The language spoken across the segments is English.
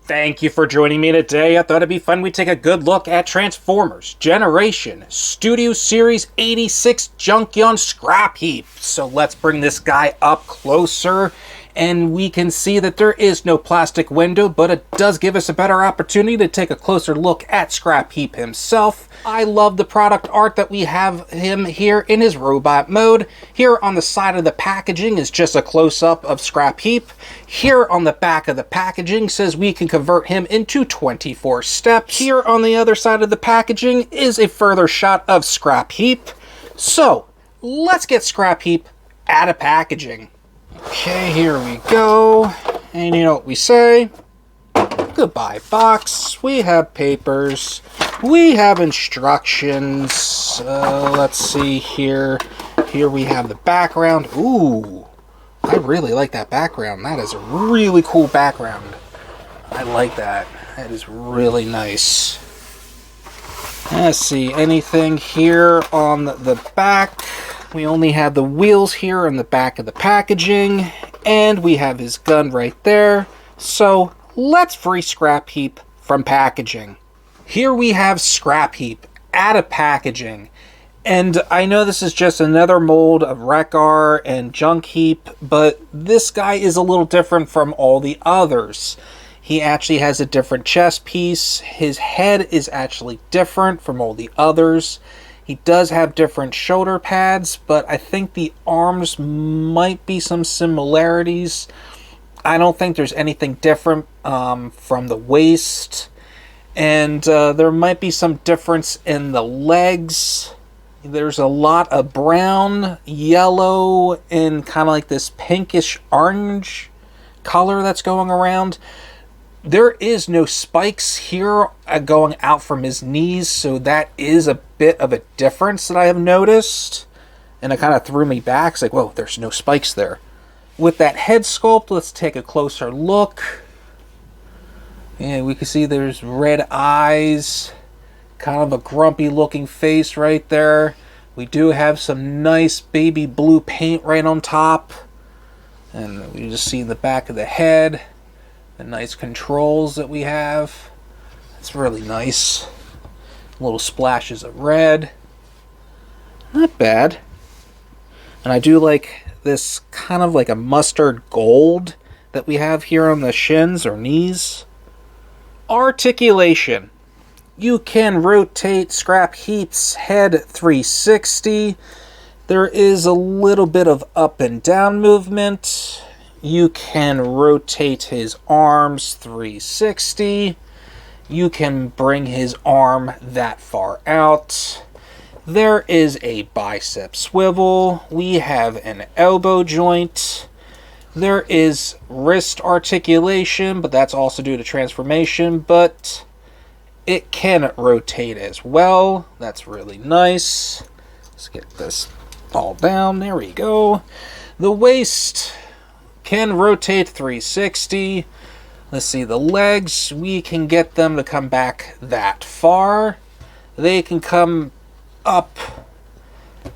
Thank you for joining me today. I thought it'd be fun we'd take a good look at Transformers Generation Studio Series 86 Junkion Scrapheap. So let's bring this guy up closer, and we can see that there is no plastic window, but it does give us a better opportunity to take a closer look at Scrapheap himself. I love the product art that we have him here in his robot mode. Here on the side of the packaging is just a close-up of Scrapheap. Here on the back of the packaging says we can convert him into 24 steps. Here on the other side of the packaging is a further shot of Scrapheap. So, let's get Scrapheap out of packaging. Okay, here we go. And you know what we say? Goodbye, box. We have papers. We have instructions. Let's see here. Here we have the background. Ooh, I really like that background. That is a really cool background. I like that. That is really nice. Let's see, anything here on the back? We only have the wheels here in the back of the packaging, and we have his gun right there. So let's free Scrapheap from packaging. Here we have Scrapheap out of packaging. And I know this is just another mold of Wreck-Ar and Junkion, but this guy is a little different from all the others. He actually has a different chest piece. His head is actually different from all the others. He does have different shoulder pads, but I think the arms might be some similarities. I don't think there's anything different from the waist. And there might be some difference in the legs. There's a lot of brown, yellow, and kind of like this pinkish orange color that's going around. There is no spikes here going out from his knees, so that is a bit of a difference that I have noticed. And it kind of threw me back. It's like, whoa, there's no spikes there. With that head sculpt, let's take a closer look. And we can see there's red eyes. Kind of a grumpy looking face right there. We do have some nice baby blue paint right on top. And we just see the back of the head. The nice controls that we have. It's really nice. Little splashes of red. Not bad. And I do like this kind of like a mustard gold that we have here on the shins or knees. Articulation. You can rotate Scrapheap's head 360. There is a little bit of up and down movement. You can rotate his arms 360. You can bring his arm that far out. There is a bicep swivel. We have an elbow joint. There is wrist articulation, but that's also due to transformation, but it can rotate as well. That's really nice. Let's get this all down. There we go. The waist can rotate 360. Let's see, the legs, we can get them to come back that far. They can come up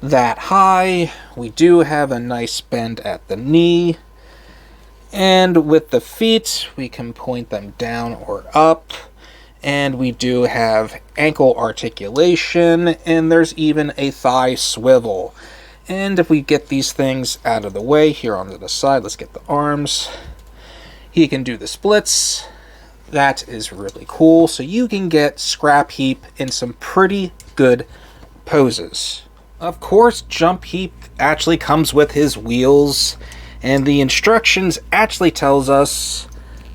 that high. We do have a nice bend at the knee. And with the feet, we can point them down or up. And we do have ankle articulation, and there's even a thigh swivel. And if we get these things out of the way, here onto the side, let's get the arms. He can do the splits. That is really cool. So you can get Scrapheap in some pretty good poses. Of course, Junkion actually comes with his wheels, and the instructions actually tells us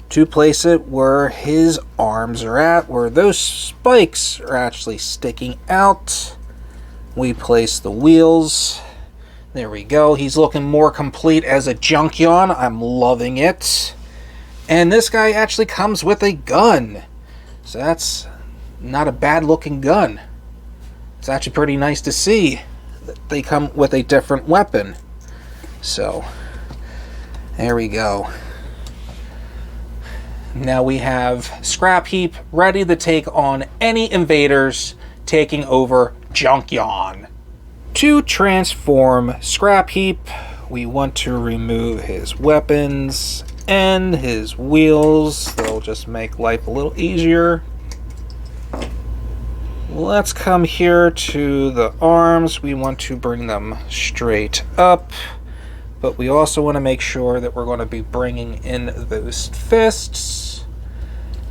to place it where his arms are at, where those spikes are actually sticking out. We place the wheels. There we go. He's looking more complete as a Junkion. I'm loving it. And this guy actually comes with a gun. So that's not a bad looking gun. It's actually pretty nice to see that they come with a different weapon. So, there we go. Now we have Scrapheap ready to take on any invaders taking over Junkion. To transform Scrapheap, we want to remove his weapons and his wheels. They'll just make life a little easier. Let's come here to the arms. We want to bring them straight up, but we also want to make sure that we're going to be bringing in those fists,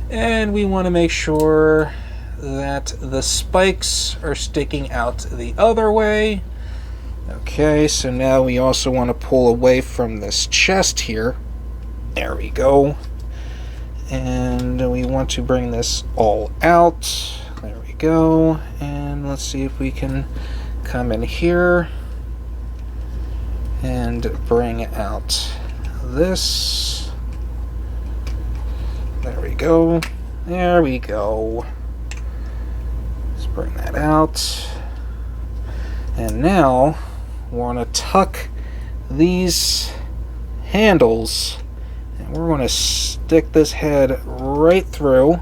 and we want to make sure that the spikes are sticking out the other way. Okay, so now we also want to pull away from this chest here. There we go. And we want to bring this all out. There we go. And let's see if we can come in here and bring out this. There we go. There we go. Let's bring that out. And now we want to tuck these handles, and we're going to stick this head right through.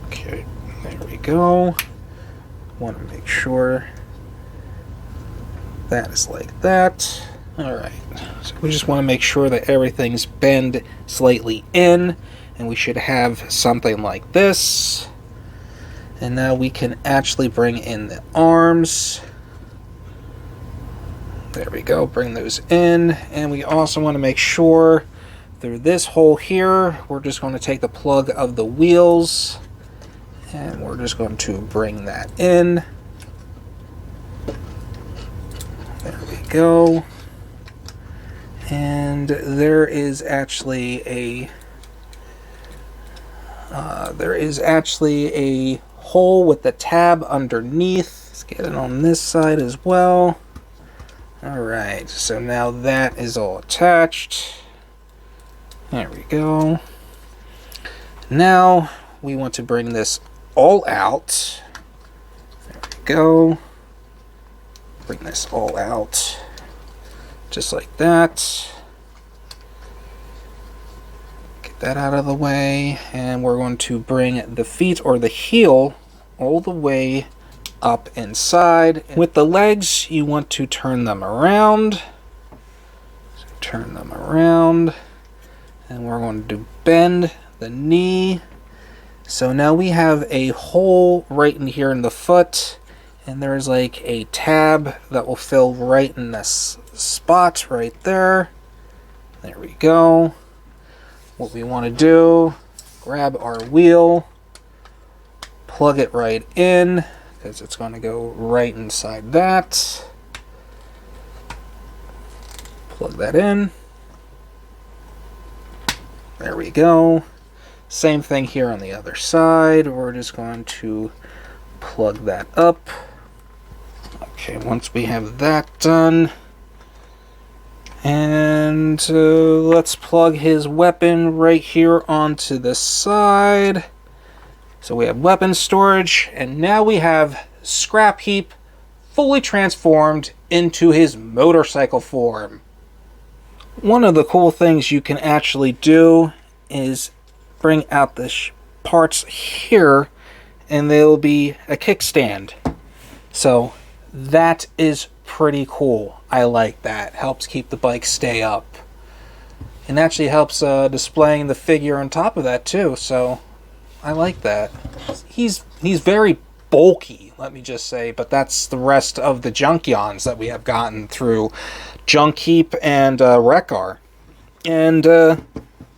Okay, there we go. Want to make sure that is like that. Alright, so we just want to make sure that everything's bent slightly in, and we should have something like this. And now we can actually bring in the arms. There we go, bring those in. And we also want to make sure through this hole here, we're just going to take the plug of the wheels, and we're just going to bring that in. There we go. And there is actually a hole with the tab underneath. Let's get it on this side as well. Alright, so now that is all attached. There we go. Now we want to bring this all out. There we go. Bring this all out. Just like that. That out of the way, and we're going to bring the feet or the heel all the way up inside. With the legs, you want to turn them around. So turn them around, and we're going to bend the knee. So now we have a hole right in here in the foot, and there's like a tab that will fill right in this spot right there. There we go. What we want to do, grab our wheel, plug it right in, because it's going to go right inside that. Plug that in. There we go. Same thing here on the other side. We're just going to plug that up. Okay, once we have that done, and let's plug his weapon right here onto the side. So we have weapon storage, and now we have Scrapheap fully transformed into his motorcycle form. One of the cool things you can actually do is bring out the parts here, and there'll be a kickstand. So that is pretty cool. I like that. Helps keep the bike stay up. And actually helps displaying the figure on top of that too, so I like that. He's very bulky, let me just say, but that's the rest of the Junkions that we have gotten through Junkion and Rekar. And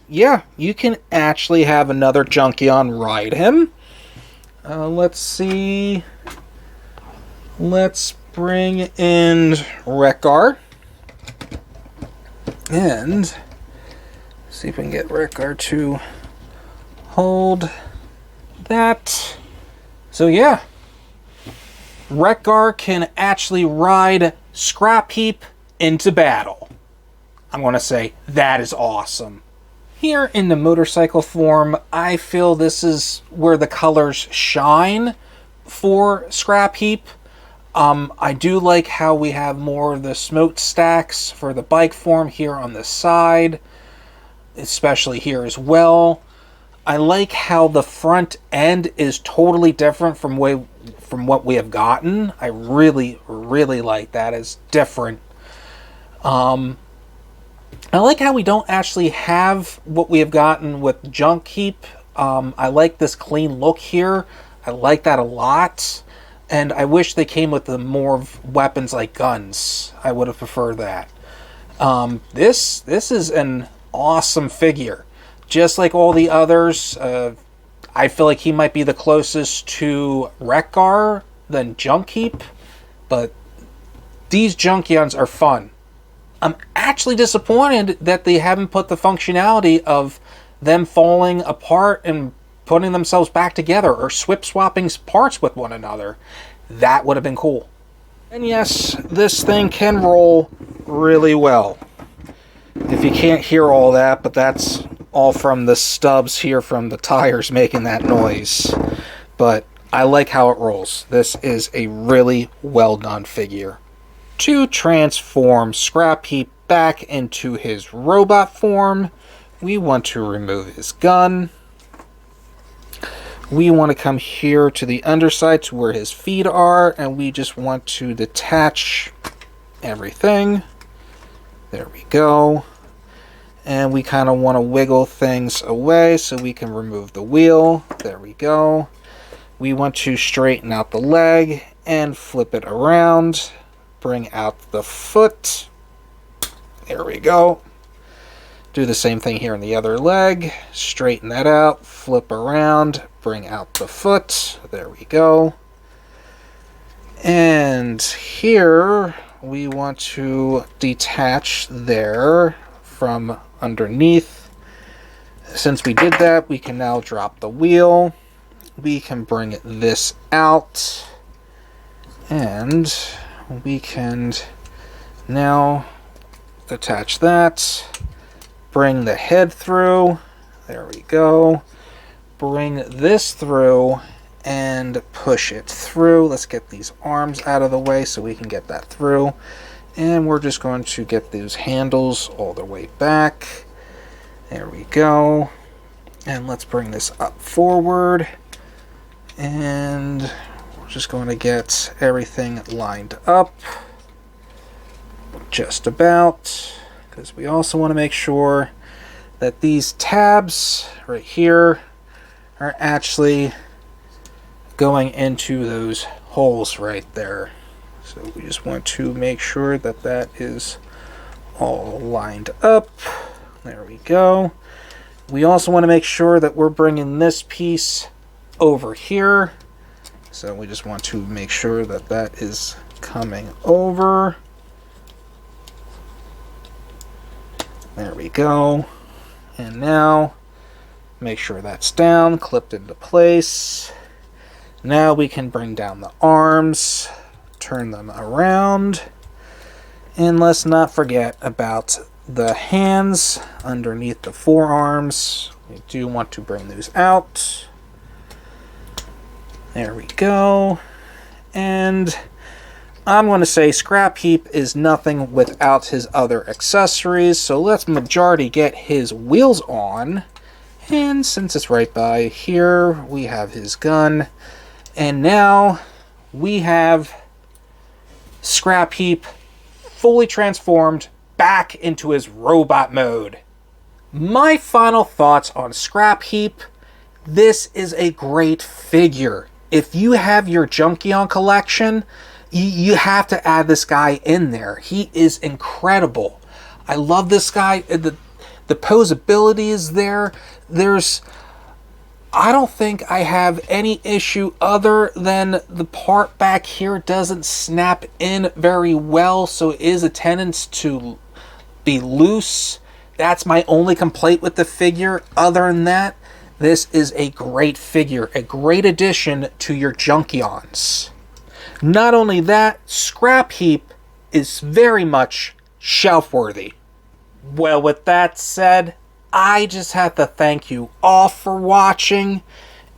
yeah, you can actually have another Junkion ride him. Let's see. Let's bring in Rekar. And see if we can get Rekar to hold that. So yeah, Rekar can actually ride Scrapheap into battle. I'm going to say that is awesome. Here in the motorcycle form, I feel this is where the colors shine for Scrapheap. I do like how we have more of the smokestacks for the bike form here on the side, especially here as well. I like how the front end is totally different from what we have gotten. I really, really like that. It's different. I like how we don't actually have what we have gotten with Junkion. I like this clean look here. I like that a lot. And I wish they came with the more weapons like guns. I would have preferred that. This is an awesome figure. Just like all the others, I feel like he might be the closest to Wreck-Gar than Junkion. But these Junkions are fun. I'm actually disappointed that they haven't put the functionality of them falling apart and putting themselves back together, or swapping parts with one another. That would have been cool. And yes, this thing can roll really well. If you can't hear all that, but that's all from the stubs here from the tires making that noise. But I like how it rolls. This is a really well done figure. To transform Scrapheap back into his robot form, we want to remove his gun. We want to come here to the underside to where his feet are, and we just want to detach everything. There we go. And we kind of want to wiggle things away so we can remove the wheel. There we go. We want to straighten out the leg and flip it around. Bring out the foot. There we go. Do the same thing here in the other leg. Straighten that out. Flip around. Bring out the foot. There we go. And here we want to detach there from underneath. Since we did that, we can now drop the wheel. We can bring this out. And we can now attach that, bring the head through, there we go, bring this through and push it through. Let's get these arms out of the way so we can get that through, and we're just going to get those handles all the way back. There we go, and let's bring this up forward, and just going to get everything lined up just about, because we also want to make sure that these tabs right here are actually going into those holes right there. So we just want to make sure that that is all lined up. There we go. We also want to make sure that we're bringing this piece over here. So we just want to make sure that that is coming over. There we go. And now, make sure that's down, clipped into place. Now we can bring down the arms, turn them around. And let's not forget about the hands underneath the forearms. We do want to bring those out. There we go. And I'm going to say Scrapheap is nothing without his other accessories. So let's majority get his wheels on. And since it's right by here, we have his gun. And now we have Scrapheap fully transformed back into his robot mode. My final thoughts on Scrapheap. This is a great figure. If you have your Junkion collection, you have to add this guy in there. He is incredible. I love this guy. The posability is there. I don't think I have any issue other than the part back here doesn't snap in very well, so it is a tendency to be loose. That's my only complaint with the figure. Other than that, this is a great figure, a great addition to your Junkions. Not only that, Scrapheap is very much shelf-worthy. Well, with that said, I just have to thank you all for watching.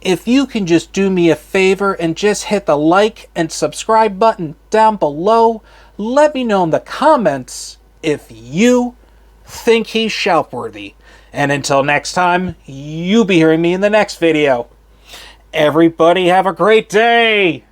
If you can just do me a favor and just hit the like and subscribe button down below, let me know in the comments if you think he's shelf-worthy. And until next time, you'll be hearing me in the next video. Everybody have a great day!